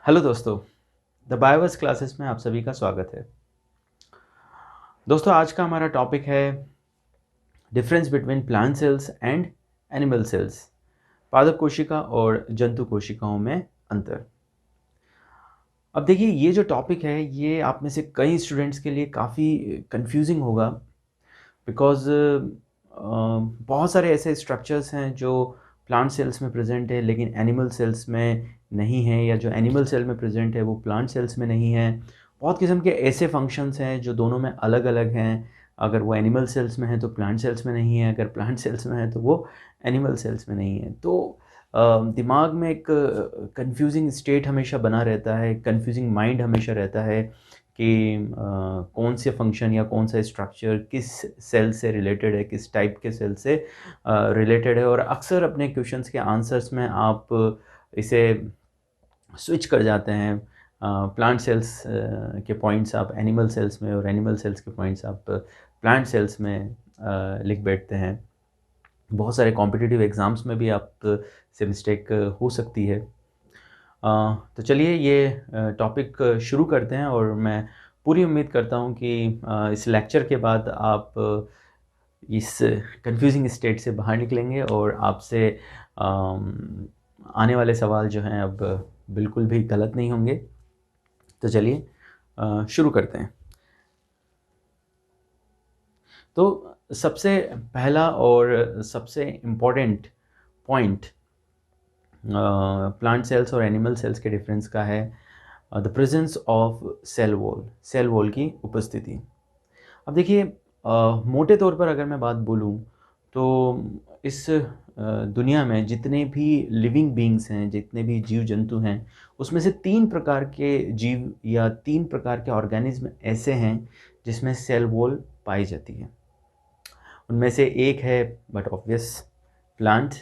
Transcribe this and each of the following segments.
Hello दोस्तों, the Bioverse classes में आप सभी का स्वागत है। दोस्तों, आज का हमारा टॉपिक है difference between plant cells and animal cells. पादप कोशिका और जंतु कोशिकाओं में अंतर। अब देखिए, ये जो टॉपिक है ये आप में से कई स्टूडेंट्स के लिए काफ़ी कंफ्यूजिंग होगा, बिकॉज़ बहुत सारे ऐसे स्ट्रक्चर्स हैं जो प्लांट सेल्स में प्रेजेंट है लेकिन एनिमल सेल्स में नहीं है, या जो एनिमल सेल में प्रेजेंट है वो प्लांट सेल्स में नहीं है। बहुत किस्म के ऐसे फंक्शंस हैं जो दोनों में अलग अलग हैं। अगर वो एनिमल सेल्स में है तो प्लांट सेल्स में नहीं है, अगर प्लांट सेल्स में है तो वो एनिमल सेल्स में नहीं है। तो दिमाग में एक कंफ्यूजिंग स्टेट हमेशा बना रहता है, कंफ्यूजिंग माइंड हमेशा रहता है कि कौन से फंक्शन या कौन सा स्ट्रक्चर किस सेल से रिलेटेड है, किस टाइप के सेल से रिलेटेड है। और अक्सर अपने क्वेश्चंस के आंसर्स में आप इसे स्विच कर जाते हैं। प्लांट सेल्स के पॉइंट्स आप एनिमल सेल्स में और एनिमल सेल्स के पॉइंट्स आप प्लांट सेल्स में लिख बैठते हैं। बहुत सारे कॉम्पिटिटिव एग्ज़ाम्स में भी आप से मिस्टेक हो सकती है। तो चलिए ये टॉपिक शुरू करते हैं, और मैं पूरी उम्मीद करता हूँ कि इस लेक्चर के बाद आप इस कंफ्यूजिंग स्टेट से बाहर निकलेंगे और आपसे आने वाले सवाल जो हैं अब बिल्कुल भी गलत नहीं होंगे। तो चलिए शुरू करते हैं। तो सबसे पहला और सबसे इम्पोर्टेंट पॉइंट प्लांट सेल्स और एनिमल सेल्स के डिफरेंस का है the presence of cell wall की उपस्थिति। अब देखिए, मोटे तौर पर अगर मैं बात बोलूँ तो इस दुनिया में जितने भी लिविंग बीइंग्स हैं, जितने भी जीव जंतु हैं, उसमें से 3 प्रकार के जीव या 3 प्रकार के ऑर्गेनिज्म ऐसे हैं जिसमें सेल वॉल पाई जाती है। उनमें से एक है बट ऑब्वियस प्लांट,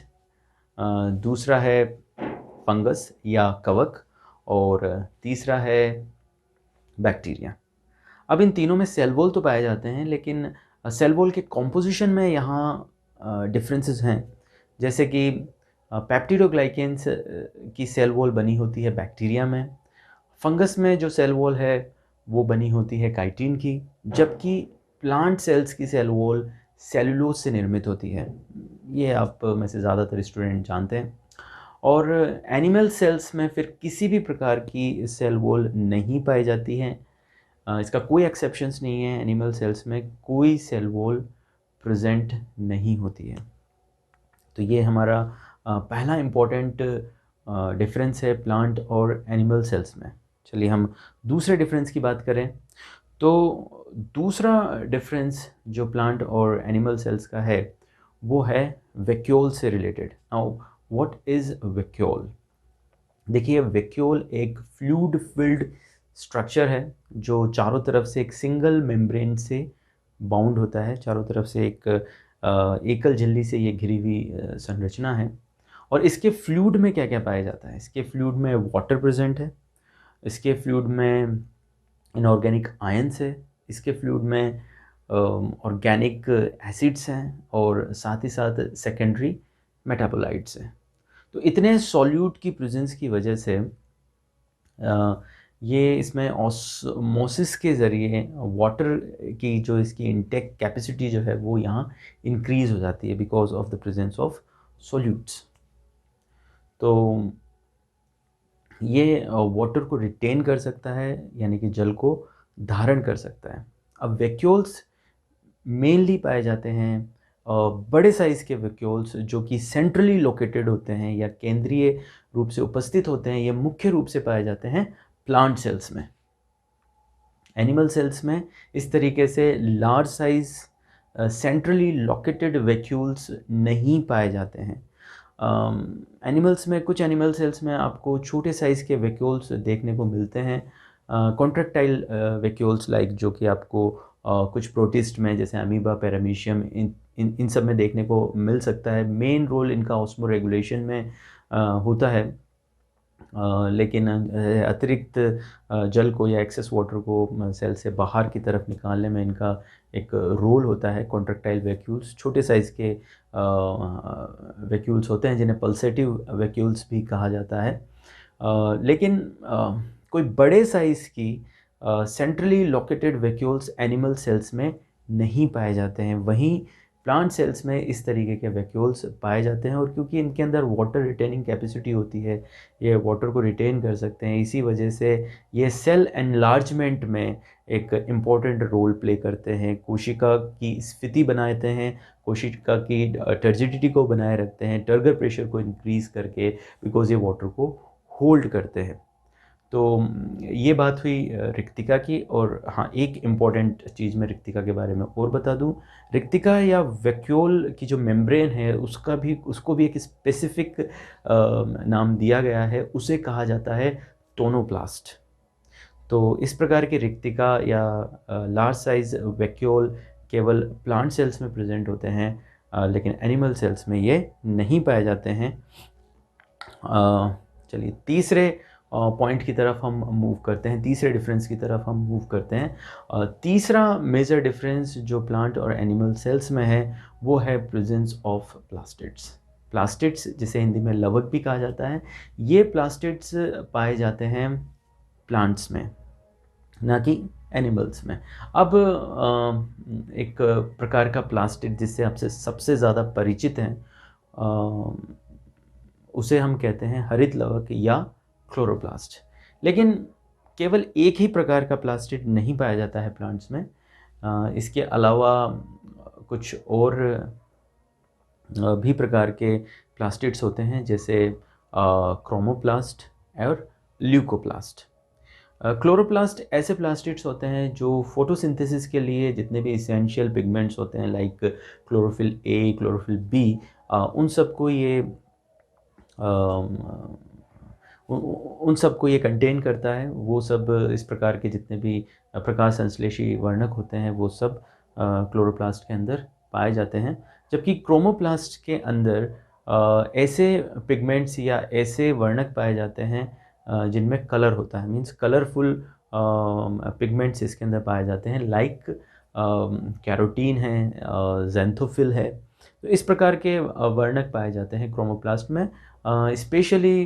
दूसरा है फंगस या कवक, और तीसरा है बैक्टीरिया। अब इन तीनों में सेल वॉल तो पाए जाते हैं, लेकिन सेल वॉल के कॉम्पोजिशन में यहाँ डिफरेंसेस हैं। जैसे कि पेप्टिडोग्लाइकेन्स की सेल वॉल बनी होती है बैक्टीरिया में। फंगस में जो सेल वॉल है वो बनी होती है काइटिन की, जबकि प्लांट सेल्स की सेल वॉल सेलुलोज से निर्मित होती है। ये आप में से ज़्यादातर स्टूडेंट जानते हैं। और एनिमल सेल्स में फिर किसी भी प्रकार की सेल वॉल नहीं पाई जाती है। इसका कोई एक्सेप्शंस नहीं है, एनिमल सेल्स में कोई सेल वॉल प्रेजेंट नहीं होती है। तो ये हमारा पहला इम्पोर्टेंट डिफरेंस है प्लांट और एनिमल सेल्स में। चलिए हम दूसरे डिफरेंस की बात करें। तो दूसरा डिफरेंस जो प्लांट और एनिमल सेल्स का है वो है वैक्यूल से related. Now what is vacuole? देखिए, वैक्यूल एक फ्लूइड फिल्ड स्ट्रक्चर है जो चारों तरफ से एक सिंगल मेम्ब्रेन से बाउंड होता है। चारों तरफ से एक एकल झिल्ली से ये घिरी हुई संरचना है। और इसके फ्लूइड में क्या क्या पाया जाता है? इसके फ्लूइड में वाटर प्रेजेंट है, इसके फ्लूइड में इनऑर्गेनिक आयंस है, इसके फ्लूइड में ऑर्गेनिक एसिड्स हैं, और साथ ही साथ सेकेंडरी मेटाबोलाइट्स हैं। तो इतने सॉल्यूट की प्रेजेंस की वजह से ये इसमें ऑस्मोसिस के ज़रिए वाटर की जो इसकी इनटेक कैपेसिटी जो है वो यहाँ इंक्रीज़ हो जाती है because of the presence of solutes. तो ये वाटर को रिटेन कर सकता है, यानी कि जल को धारण कर सकता है। अब वैक्यूल्स मेनली पाए जाते हैं बड़े साइज़ के वैक्यूल्स जो कि सेंट्रली लोकेटेड होते हैं या केंद्रीय रूप से उपस्थित होते हैं। ये मुख्य रूप से पाए जाते हैं प्लांट सेल्स में। एनिमल सेल्स में इस तरीके से large size centrally located vacuoles नहीं पाए जाते हैं। एनिमल्स में, कुछ एनिमल सेल्स में आपको छोटे साइज़ के वैक्यूल्स देखने को मिलते हैं, कॉन्ट्रैक्टाइल वैक्यूल्स लाइक, जो कि आपको कुछ प्रोटिस्ट में जैसे अमीबा, पैरामीशियम, इन सब में देखने को मिल सकता है। मेन रोल इनका ऑस्मो रेगुलेशन में होता है, लेकिन अतिरिक्त जल को या एक्सेस वाटर को सेल से बाहर की तरफ निकालने में इनका एक रोल होता है। कॉन्ट्रैक्टाइल वैक्यूल्स छोटे साइज़ के वैक्यूल्स होते हैं जिन्हें पल्सेटिव वैक्यूल्स भी कहा जाता है। लेकिन कोई बड़े साइज़ की centrally located vacuoles animal cells में नहीं पाए जाते हैं। वहीं प्लांट सेल्स में इस तरीके के वैक्यूल्स पाए जाते हैं, और क्योंकि इनके अंदर वाटर रिटेनिंग कैपेसिटी होती है, ये वाटर को रिटेन कर सकते हैं, इसी वजह से ये सेल एनलार्जमेंट में एक इम्पॉर्टेंट रोल प्ले करते हैं। कोशिका की स्फीति बनाते हैं, कोशिका की टर्जिडिटी को बनाए रखते हैं, टर्गर प्रेशर को इंक्रीज़ करके, बिकॉज़ ये वाटर को होल्ड करते हैं। तो ये बात हुई रिक्तिका की। और हाँ, एक इम्पॉर्टेंट चीज़ मैं रिक्तिका के बारे में और बता दूँ। रिक्तिका या वैक्यूल की जो मेम्ब्रेन है उसको भी एक स्पेसिफिक नाम दिया गया है, उसे कहा जाता है टोनोप्लास्ट। तो इस प्रकार की रिक्तिका या लार्ज साइज़ वैक्यूल केवल प्लांट सेल्स में प्रेजेंट होते हैं, लेकिन एनिमल सेल्स में ये नहीं पाए जाते हैं। चलिए तीसरे पॉइंट की तरफ हम मूव करते हैं, तीसरे डिफरेंस की तरफ हम मूव करते हैं। तीसरा मेजर डिफरेंस जो प्लांट और एनिमल सेल्स में है वो है प्रेजेंस ऑफ प्लास्टिड्स। प्लास्टिड्स जिसे हिंदी में लवक भी कहा जाता है, ये प्लास्टिड्स पाए जाते हैं प्लांट्स में, ना कि एनिमल्स में। अब एक प्रकार का प्लास्टिड जिससे आपसे सबसे ज़्यादा परिचित हैं, उसे हम कहते हैं हरित लवक या क्लोरोप्लास्ट। लेकिन केवल एक ही प्रकार का प्लास्टिड नहीं पाया जाता है प्लांट्स में। इसके अलावा कुछ और भी प्रकार के प्लास्टिड्स होते हैं, जैसे क्रोमोप्लास्ट और ल्यूकोप्लास्ट। क्लोरोप्लास्ट ऐसे प्लास्टिड्स होते हैं जो फोटोसिंथेसिस के लिए जितने भी इसेंशियल पिगमेंट्स होते हैं, like chlorophyll A, chlorophyll B, उन सबको ये उन सबको ये कंटेन करता है। वो सब इस प्रकार के जितने भी प्रकाश संश्लेषी वर्णक होते हैं वो सब क्लोरोप्लास्ट के अंदर पाए जाते हैं। जबकि क्रोमोप्लास्ट के अंदर ऐसे पिगमेंट्स या ऐसे वर्णक पाए जाते हैं जिनमें कलर होता है, मींस कलरफुल पिगमेंट्स इसके अंदर पाए जाते हैं, लाइक कैरोटीन है, ज़ैंथोफिल है। तो इस प्रकार के वर्णक पाए जाते हैं क्रोमोप्लास्ट में। स्पेशली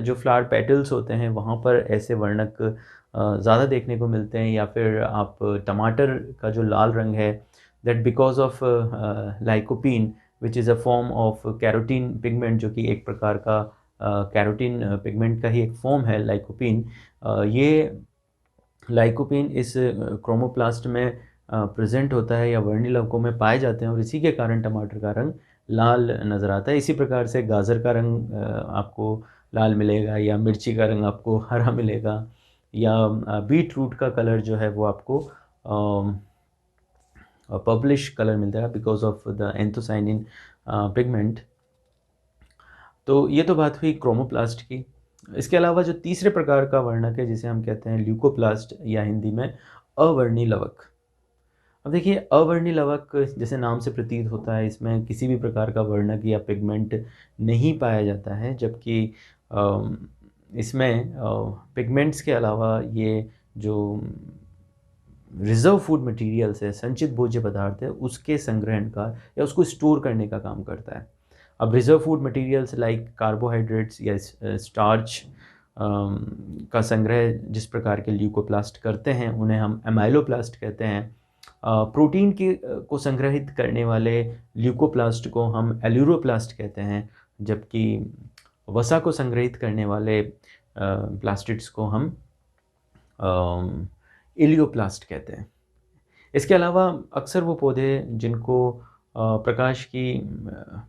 जो फ्लावर पेटल्स होते हैं वहाँ पर ऐसे वर्णक ज़्यादा देखने को मिलते हैं। या फिर आप टमाटर का जो लाल रंग है, that because of lycopene which is a form of carotene pigment, जो कि एक प्रकार का कैरोटीन पिगमेंट का ही एक फॉर्म है लाइकोपीन। ये लाइकोपीन इस क्रोमोप्लास्ट में प्रेजेंट होता है या वर्णिलवकों में पाए जाते हैं, और इसी के कारण टमाटर का रंग लाल नज़र आता है। इसी प्रकार से गाजर का रंग आपको लाल मिलेगा, या मिर्ची का रंग आपको हरा मिलेगा, या बीट रूट का कलर जो है वो आपको पर्पलिश कलर मिलता है because of the anthocyanin pigment. तो ये तो बात हुई क्रोमोप्लास्ट की। इसके अलावा जो तीसरे प्रकार का वर्णक है जिसे हम कहते हैं ल्यूकोप्लास्ट या हिंदी में अवर्णी लवक। अब देखिए, अवर्णी लवक जैसे नाम से प्रतीत होता है, इसमें किसी भी प्रकार का वर्णक या पिगमेंट नहीं पाया जाता है, जबकि इसमें पिगमेंट्स के अलावा ये जो रिजर्व फूड मटेरियल्स है, संचित भोज्य पदार्थ है, उसके संग्रहण का या उसको स्टोर करने का काम करता है। अब reserve food materials like carbohydrates या स्टार्च का संग्रह जिस प्रकार के ल्यूकोप्लास्ट करते हैं उन्हें हम एमाइलोप्लास्ट कहते हैं। प्रोटीन के को संग्रहित करने वाले ल्यूकोप्लास्ट को हम एल्यूरोप्लास्ट कहते हैं, जबकि वसा को संग्रहित करने वाले प्लास्टिड्स को हम इलियोप्लास्ट कहते हैं। इसके अलावा अक्सर वो पौधे जिनको प्रकाश की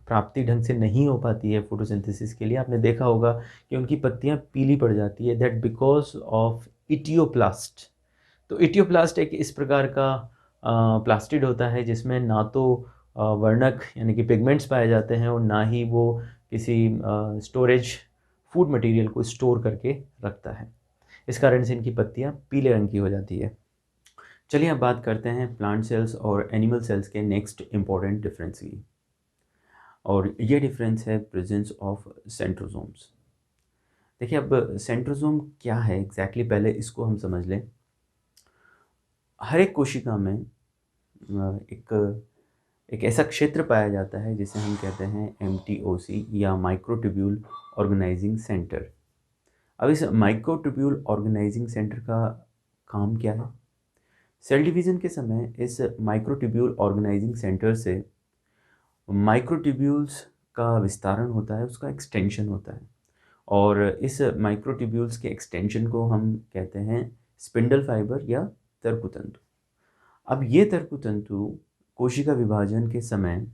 प्राप्ति ढंग से नहीं हो पाती है फोटोसिंथेसिस के लिए, आपने देखा होगा कि उनकी पत्तियां पीली पड़ जाती है, दैट बिकॉज ऑफ इटियोप्लास्ट। तो इटियोप्लास्ट एक इस प्रकार का प्लास्टिड होता है जिसमें ना तो वर्णक यानी कि पिगमेंट्स पाए जाते हैं, और ना ही वो किसी स्टोरेज फूड मटेरियल को स्टोर करके रखता है। इस कारण से इनकी पत्तियां पीले रंग की हो जाती है। चलिए अब बात करते हैं प्लांट सेल्स और एनिमल सेल्स के नेक्स्ट इम्पॉर्टेंट डिफरेंस की, और ये डिफरेंस है प्रेजेंस ऑफ सेंट्रोसोम्स। देखिए, अब सेंट्रोसोम क्या है एग्जैक्टली, पहले इसको हम समझ लें। हर एक कोशिका में एक एक ऐसा क्षेत्र पाया जाता है जिसे हम कहते हैं MTOC या माइक्रोट्यूब्यूल ऑर्गेनाइजिंग सेंटर। अब इस माइक्रोट्यूब्यूल ऑर्गेनाइजिंग सेंटर का काम क्या है? सेल डिवीज़न के समय इस माइक्रोट्यूब्यूल ऑर्गेनाइजिंग सेंटर से माइक्रोट्यूब्यूल्स का विस्तारण होता है, उसका एक्सटेंशन होता है, और इस माइक्रोट्यूब्यूल्स के एक्सटेंशन को हम कहते हैं स्पिंडल फाइबर या तर्कतंतु। अब ये तर्कतंतु कोशिका विभाजन के समय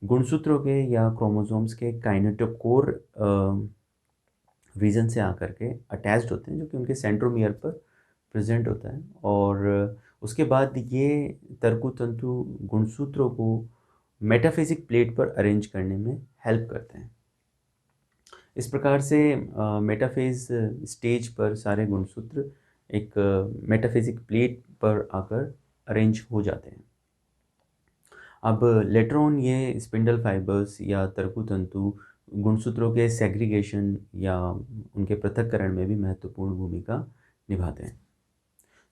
गुणसूत्रों के या क्रोमोसोम्स के काइनेटोकोर रीजन से आकर के अटैच्ड होते हैं, जो कि उनके सेंट्रोमियर पर प्रेजेंट होता है, और उसके बाद ये तर्कतंतु गुणसूत्रों को मेटाफिजिक प्लेट पर अरेंज करने में हेल्प करते हैं। इस प्रकार से मेटाफेज स्टेज पर सारे गुणसूत्र एक मेटाफिजिक प्लेट पर आकर अरेंज हो जाते हैं। अब लेटर ऑन ये स्पिंडल फाइबर्स या तर्कतंतु गुणसूत्रों के सेग्रीगेशन या उनके पृथक्करण में भी महत्वपूर्ण भूमिका निभाते हैं।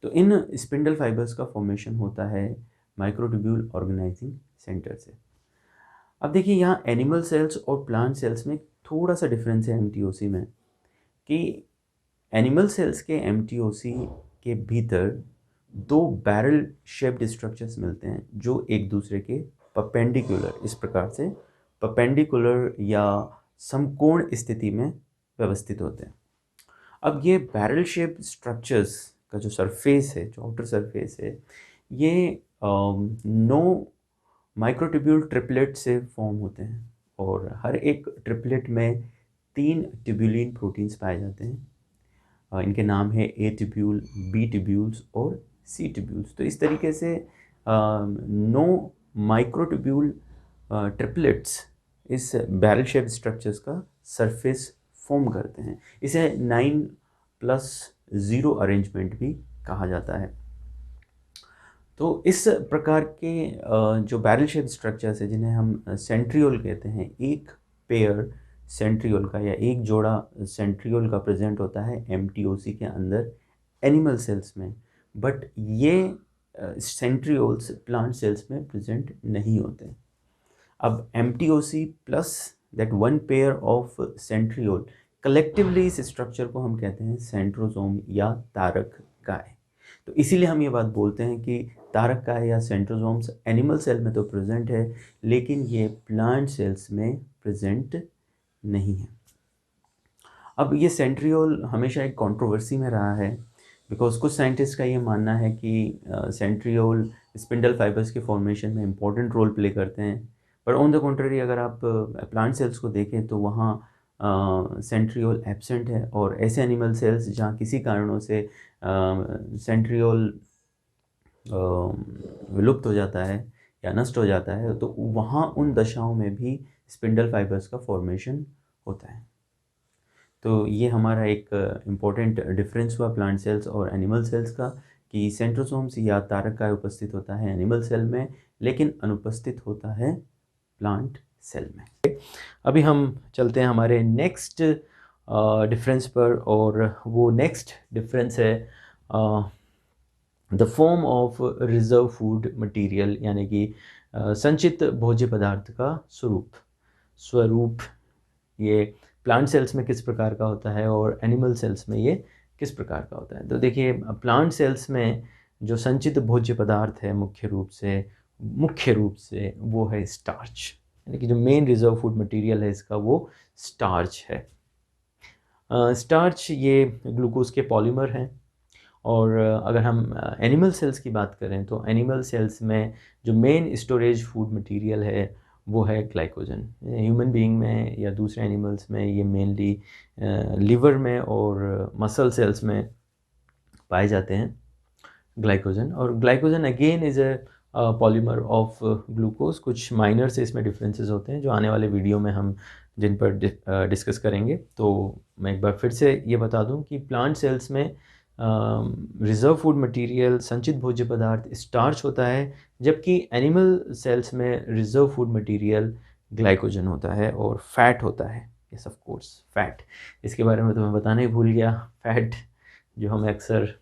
तो इन स्पिंडल फाइबर्स का फॉर्मेशन होता है माइक्रोट्यूब्यूल ऑर्गेनाइजिंग सेंटर से। अब देखिए यहाँ एनिमल सेल्स और प्लांट सेल्स में थोड़ा सा डिफरेंस है एमटीओसी में, कि एनिमल सेल्स के एमटीओसी के भीतर दो बैरल शेप्ड स्ट्रक्चर्स मिलते हैं जो एक दूसरे के परपेंडिकुलर, इस प्रकार से परपेंडिकुलर या समकोण स्थिति में व्यवस्थित होते हैं। अब ये बैरल शेप्ड स्ट्रक्चर्स का जो सरफेस है, जो आउटर सरफेस है, ये 9 माइक्रोट्यूब्यूल ट्रिपलेट से फॉर्म होते हैं, और हर एक ट्रिपलेट में 3 ट्यूब्यूलिन प्रोटीन्स पाए जाते हैं। इनके नाम है ए ट्यूब्यूल, बी ट्यूब्यूल्स और सी ट्यूब्यूल्स। तो इस तरीके से 9 माइक्रोट्यूब्यूल ट्रिपलेट्स इस बैरल शेप स्ट्रक्चर्स का सरफेस फॉर्म करते हैं। इसे 9+0 अरेंजमेंट भी कहा जाता है। तो इस प्रकार के जो बैरल शेप स्ट्रक्चर्स है, जिन्हें हम सेंट्रियोल कहते हैं, एक पेयर सेंट्रियोल का या एक जोड़ा सेंट्रियोल का प्रेजेंट होता है एमटीओसी के अंदर एनिमल सेल्स में, बट ये सेंट्रियोल्स प्लांट सेल्स में प्रेजेंट नहीं होते। अब MTOC plus that one pair of centriole, collectively इस स्ट्रक्चर को हम कहते हैं सेंट्रोसोम या तारक काय। तो इसीलिए हम ये बात बोलते हैं कि तारक काय या सेंट्रोसोम्स एनिमल सेल में तो प्रेजेंट है, लेकिन ये प्लांट सेल्स में प्रेजेंट नहीं है। अब ये सेंट्रियोल हमेशा एक कंट्रोवर्सी में रहा है, बिकॉज कुछ साइंटिस्ट का ये मानना है कि सेंट्रियोल स्पिंडल फाइबर्स के फॉर्मेशन में इम्पोर्टेंट रोल प्ले करते हैं, पर ऑन द कॉन्ट्ररी अगर आप प्लांट सेल्स को देखें तो वहाँ सेंट्रियोल एब्सेंट है, और ऐसे एनिमल सेल्स जहाँ किसी कारणों से सेंट्रियोल विलुप्त हो जाता है या नष्ट हो जाता है, तो वहाँ उन दशाओं में भी स्पिंडल फाइबर्स का फॉर्मेशन होता है। तो ये हमारा एक इम्पॉर्टेंट डिफरेंस हुआ प्लांट सेल्स और एनिमल सेल्स का, कि सेंट्रोसोम्स या तारक काय उपस्थित होता है एनिमल सेल में, लेकिन अनुपस्थित होता है प्लांट सेल में। अभी हम चलते हैं हमारे नेक्स्ट डिफरेंस पर, और वो नेक्स्ट डिफरेंस है the form of reserve food material, यानी कि संचित भोज्य पदार्थ का स्वरूप ये प्लांट सेल्स में किस प्रकार का होता है और एनिमल सेल्स में ये किस प्रकार का होता है। तो देखिए, प्लांट सेल्स में जो संचित भोज्य पदार्थ है मुख्य रूप से वो है स्टार्च, यानी कि जो मेन रिजर्व फूड मटेरियल है इसका वो स्टार्च है। स्टार्च ये ग्लूकोज के पॉलीमर हैं, और अगर हम एनिमल सेल्स की बात करें तो एनिमल सेल्स में जो मेन स्टोरेज फूड मटेरियल है वो है ग्लाइकोजन। ह्यूमन बीइंग में या दूसरे एनिमल्स में ये मेनली लिवर में और मसल सेल्स में पाए जाते हैं ग्लाइकोजन, और glycogen again is a polymer of glucose. कुछ माइनर से इसमें डिफरेंसेस होते हैं जो आने वाले वीडियो में हम जिन पर डिस्कस करेंगे। तो मैं एक बार फिर से ये बता दूं कि प्लांट सेल्स में रिजर्व फूड मटेरियल संचित भोज्य पदार्थ स्टार्च होता है, जबकि एनिमल सेल्स में रिजर्व फूड मटेरियल ग्लाइकोजन होता है और फैट होता है। यस ऑफ कोर्स, फैट, इसके बारे में तो मैं बताना ही भूल गया। फैट जो हमें अक्सर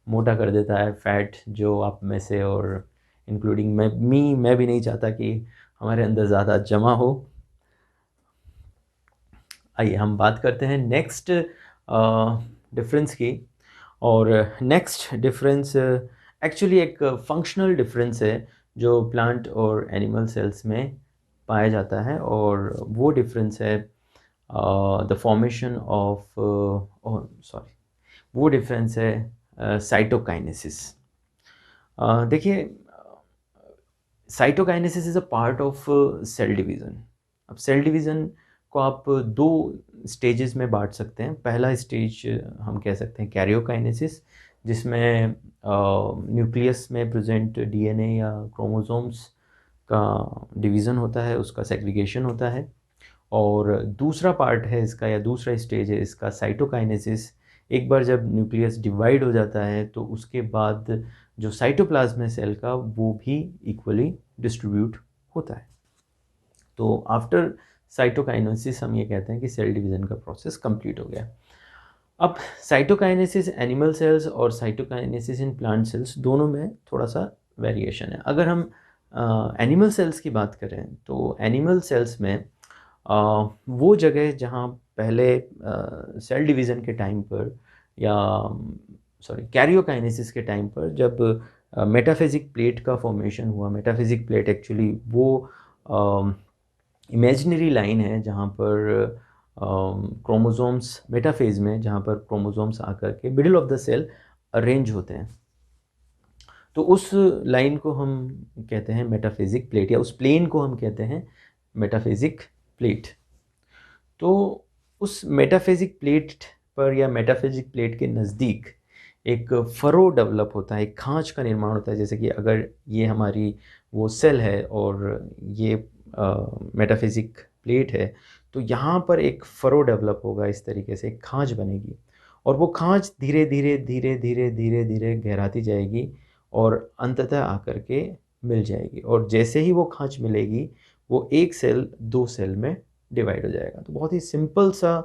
मोटा कर देता है, फैट जो आप में से और इंक्लूडिंग मैं भी नहीं चाहता कि हमारे अंदर ज़्यादा जमा हो। आइए हम बात करते हैं नेक्स्ट डिफरेंस की। और नेक्स्ट डिफरेंस एक्चुअली एक फंक्शनल डिफरेंस है जो प्लांट और एनिमल सेल्स में पाया जाता है, और वो डिफरेंस है द फॉर्मेशन ऑफ सॉरी वो डिफरेंस है साइटोकाइनेसिस। देखिए, cytokinesis is a part of cell division. अब सेल डिवीज़न को आप दो स्टेजेस में बांट सकते हैं। पहला स्टेज हम कह सकते हैं कैरियोकाइनेसिस, जिसमें न्यूक्लियस में प्रेजेंट डीएनए या क्रोमोसोम्स का डिवीज़न होता है, उसका सेग्रीगेशन होता है। और दूसरा पार्ट है इसका, या दूसरा स्टेज है इसका, साइटोकाइनेसिस। एक बार जब न्यूक्लियस डिवाइड हो जाता है तो उसके बाद जो साइटोप्लाज्म है सेल का, वो भी इक्वली डिस्ट्रीब्यूट होता है। तो आफ्टर साइटोकाइनेसिस हम ये कहते हैं कि सेल डिवीज़न का प्रोसेस कंप्लीट हो गया। अब साइटोकाइनेसिस एनिमल सेल्स और साइटोकाइनेसिस इन प्लांट सेल्स दोनों में थोड़ा सा वेरिएशन है। अगर हम एनिमल सेल्स की बात करें तो एनिमल सेल्स में वो जगह जहाँ पहले सेल डिवीज़न के टाइम पर, या कैरियोकाइनेसिस के टाइम पर, जब मेटाफिजिक प्लेट का फॉर्मेशन हुआ। मेटाफिजिक प्लेट एक्चुअली वो इमेजिनरी लाइन है जहाँ पर क्रोमोसोम्स मेटाफेज में, जहाँ पर क्रोमोसोम्स आकर के middle of the cell arrange होते हैं। तो उस लाइन को हम कहते हैं मेटाफिजिक प्लेट, या उस प्लेन को हम कहते हैं मेटाफिजिक प्लेट। तो उस मेटाफिजिक प्लेट पर या मेटाफिजिक प्लेट के नज़दीक एक फरो डेवलप होता है, एक खांच का निर्माण होता है। जैसे कि अगर ये हमारी वो सेल है और ये मेटाफिजिक प्लेट है, तो यहाँ पर एक फरो डेवलप होगा, इस तरीके से एक खांच बनेगी, और वो खांच धीरे धीरे धीरे धीरे धीरे धीरे गहराती जाएगी और अंततः आकर के मिल जाएगी। और जैसे ही वो खांच मिलेगी, वो एक सेल दो सेल में डिवाइड हो जाएगा। तो बहुत ही सिंपल सा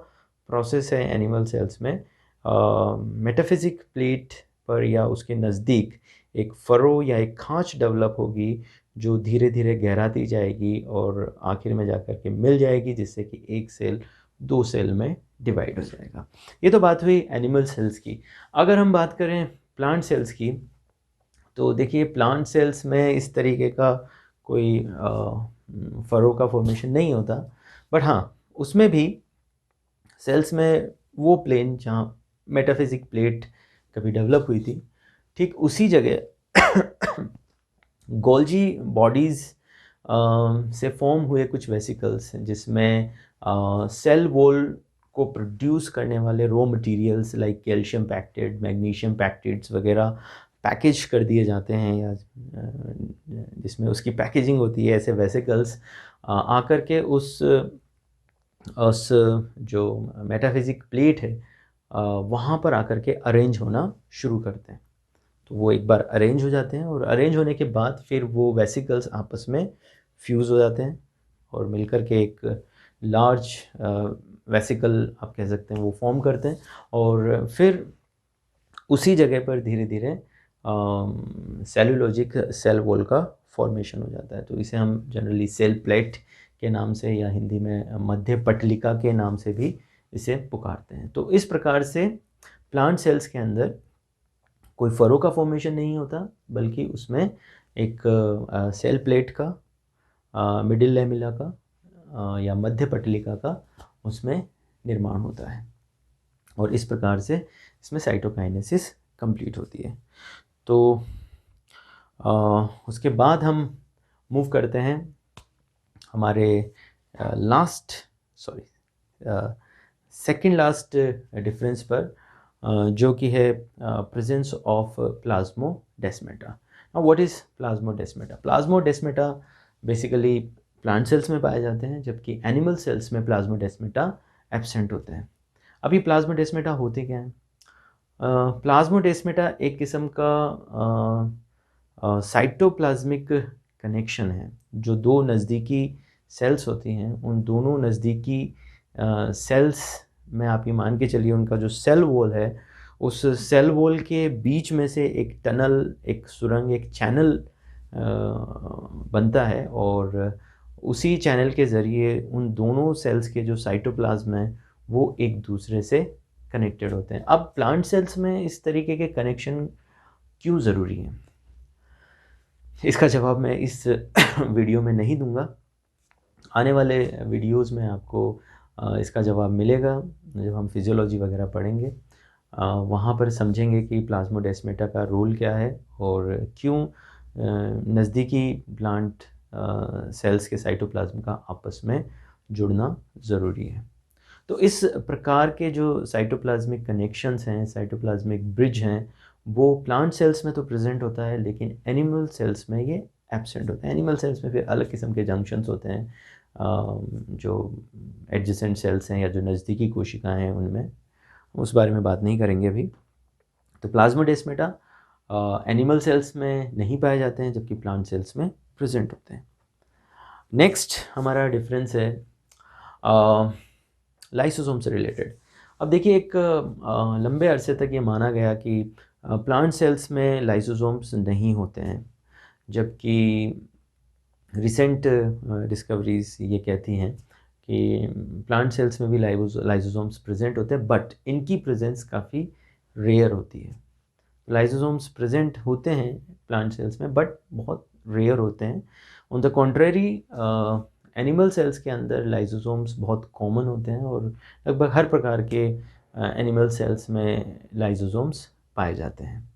प्रोसेस है एनिमल सेल्स में। मेटाफिजिक प्लेट पर या उसके नज़दीक एक फरो या एक खांच डेवलप होगी, जो धीरे धीरे गहराती जाएगी और आखिर में जाकर के मिल जाएगी, जिससे कि एक सेल दो सेल में डिवाइड हो जाएगा। ये तो बात हुई एनिमल सेल्स की। अगर हम बात करें प्लांट सेल्स की, तो देखिए प्लांट सेल्स में इस तरीके का कोई फरो का फॉर्मेशन नहीं होता, बट हाँ, उसमें भी सेल्स में वो प्लेन जहाँ मेटाफिजिक प्लेट कभी डेवलप हुई थी, ठीक उसी जगह गोल्जी बॉडीज़ से फॉर्म हुए कुछ वेसिकल्स हैं, जिसमें सेल वॉल को प्रोड्यूस करने वाले raw materials like calcium pectate, magnesium pectates वगैरह पैकेज कर दिए जाते हैं, या जिसमें उसकी पैकेजिंग होती है। ऐसे वेसिकल्स आकर के उस जो मेटाफिजिक प्लेट है वहाँ पर आकर के अरेंज होना शुरू करते हैं। तो वो एक बार अरेंज हो जाते हैं, और अरेंज होने के बाद फिर वो वेसिकल्स आपस में फ्यूज़ हो जाते हैं और मिलकर के एक लार्ज वेसिकल आप कह सकते हैं वो फॉर्म करते हैं। और फिर उसी जगह पर धीरे धीरे सेलुलोजिक सेल वॉल का फॉर्मेशन हो जाता है। तो इसे हम जनरली सेल प्लेट के नाम से, या हिंदी में मध्य पटलिका के नाम से भी इसे पुकारते हैं। तो इस प्रकार से प्लांट सेल्स के अंदर कोई फरो का फॉर्मेशन नहीं होता, बल्कि उसमें एक सेल प्लेट का, मिडिल लेमिला का या मध्य पटलिका का उसमें निर्माण होता है, और इस प्रकार से इसमें साइटोकाइनेसिस कंप्लीट होती है। तो उसके बाद हम मूव करते हैं हमारे सेकंड लास्ट डिफरेंस पर, जो कि है presence of plasmodesmata. Now what is plasmodesmata? Plasmodesmata basically plant cells में पाए जाते हैं, जबकि एनिमल सेल्स में प्लाज्मोडेस्माटा एब्सेंट होते हैं। अभी प्लाज्मोडेस्माटा होते क्या हैं? प्लाज्मोडेस्माटा एक किस्म का साइटोप्लाज्मिक कनेक्शन है, जो दो नज़दीकी सेल्स होती हैं, उन दोनों नज़दीकी सेल्स में आप ये मान के चलिए उनका जो सेल वॉल है, उस सेल वॉल के बीच में से एक टनल, एक सुरंग, एक चैनल बनता है, और उसी चैनल के ज़रिए उन दोनों सेल्स के जो साइटोप्लाज्म हैं वो एक दूसरे से कनेक्टेड होते हैं। अब प्लांट सेल्स में इस तरीके के कनेक्शन क्यों ज़रूरी हैं? इसका जवाब मैं इस वीडियो में नहीं दूँगा। आने वाले वीडियोज़ में आपको इसका जवाब मिलेगा जब हम फिज़ियोलॉजी वगैरह पढ़ेंगे। वहाँ पर समझेंगे कि प्लाज़्मोडेस्माटा का रोल क्या है और क्यों नज़दीकी प्लांट सेल्स के साइटोप्लाज़्म का आपस में जुड़ना ज़रूरी है। तो इस प्रकार के जो साइटोप्लाज़्मिक कनेक्शंस हैं, साइटोप्लाज़्मिक ब्रिज हैं, वो प्लांट सेल्स में तो प्रेज़ेंट होता है, लेकिन एनिमल सेल्स में ये एब्सेंट होता है। एनिमल सेल्स में फिर अलग किस्म के जंक्शंस होते हैं, जो एडजेसेंट सेल्स हैं या जो नज़दीकी कोशिकाएँ हैं उनमें, उस बारे में बात नहीं करेंगे अभी। तो प्लाज़्मोडेस्माटा एनिमल सेल्स में नहीं पाए जाते हैं, जबकि प्लांट सेल्स में प्रेज़ेंट होते हैं। नेक्स्ट हमारा डिफरेंस है लाइसोसोम से रिलेटेड। अब देखिए एक लंबे अरसे तक ये माना गया कि प्लांट सेल्स में लाइसोसोम्स नहीं होते हैं, जबकि रिसेंट डिस्कवरीज ये कहती हैं कि प्लांट सेल्स में भी लाइसोसोम्स प्रेजेंट होते हैं, बट इनकी प्रेजेंस काफ़ी रेयर होती है। लाइसोसोम्स प्रेजेंट होते हैं प्लांट सेल्स में, बट बहुत रेयर होते हैं। On the contrary animal cells के अंदर लाइसोसोम्स बहुत कॉमन होते हैं और लगभग हर प्रकार के एनिमल सेल्स में लाइसोसोम्स पाए जाते हैं।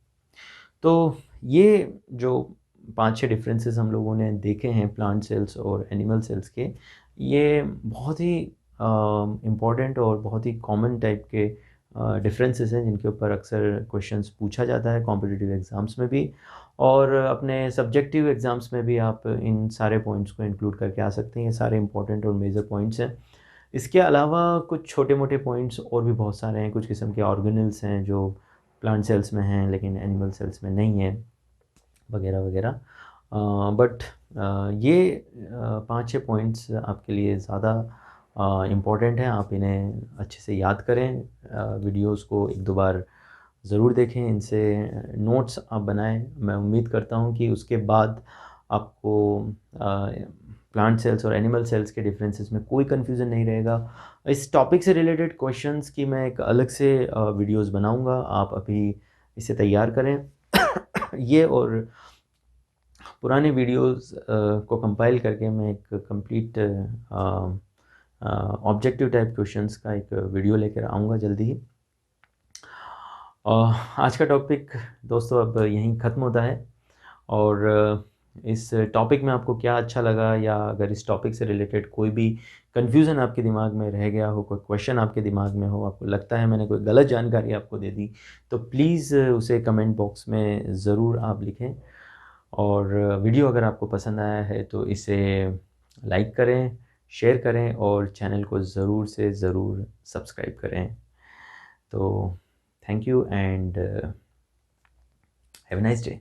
तो ये जो 5-6 डिफरेंसेस हम लोगों ने देखे हैं प्लांट सेल्स और एनिमल सेल्स के, ये बहुत ही इम्पॉर्टेंट और बहुत ही कॉमन टाइप के डिफरेंसेस हैं, जिनके ऊपर अक्सर क्वेश्चंस पूछा जाता है कॉम्पिटिटिव एग्ज़ाम्स में भी, और अपने सब्जेक्टिव एग्ज़ाम्स में भी आप इन सारे पॉइंट्स को इंक्लूड करके आ सकते हैं। ये सारे इम्पॉर्टेंट और मेजर पॉइंट्स हैं। इसके अलावा कुछ छोटे-मोटे पॉइंट्स और भी बहुत सारे हैं, कुछ किस्म के ऑर्गेनेल्स हैं जो प्लांट सेल्स में हैं लेकिन एनिमल सेल्स में नहीं हैं, वगैरह वगैरह। बट ये 5-6 पॉइंट्स आपके लिए ज़्यादा इम्पोर्टेंट हैं। आप इन्हें अच्छे से याद करें, वीडियोज़ को 1-2 बार ज़रूर देखें, इनसे नोट्स आप बनाएं। मैं उम्मीद करता हूँ कि उसके बाद आपको प्लांट सेल्स और एनिमल सेल्स के डिफरेंसेस में कोई कन्फ्यूज़न नहीं रहेगा। इस टॉपिक से रिलेटेड क्वेश्चंस की मैं एक अलग से वीडियोज़ बनाऊँगा, आप अभी इसे तैयार करें। ये और पुराने वीडियोज़ को कंपाइल करके मैं एक कंप्लीट ऑब्जेक्टिव टाइप क्वेश्चंस का एक वीडियो लेकर आऊँगा जल्दी ही। आज का टॉपिक दोस्तों अब यहीं ख़त्म होता है, और इस टॉपिक में आपको क्या अच्छा लगा, या अगर इस टॉपिक से रिलेटेड कोई भी कन्फ्यूज़न आपके दिमाग में रह गया हो, कोई क्वेश्चन आपके दिमाग में हो, आपको लगता है मैंने कोई गलत जानकारी आपको दे दी, तो प्लीज़ उसे कमेंट बॉक्स में ज़रूर आप लिखें। और वीडियो अगर आपको पसंद आया है तो इसे लाइक करें, शेयर करें और चैनल को ज़रूर से ज़रूर सब्सक्राइब करें। तो thank you and have a nice day.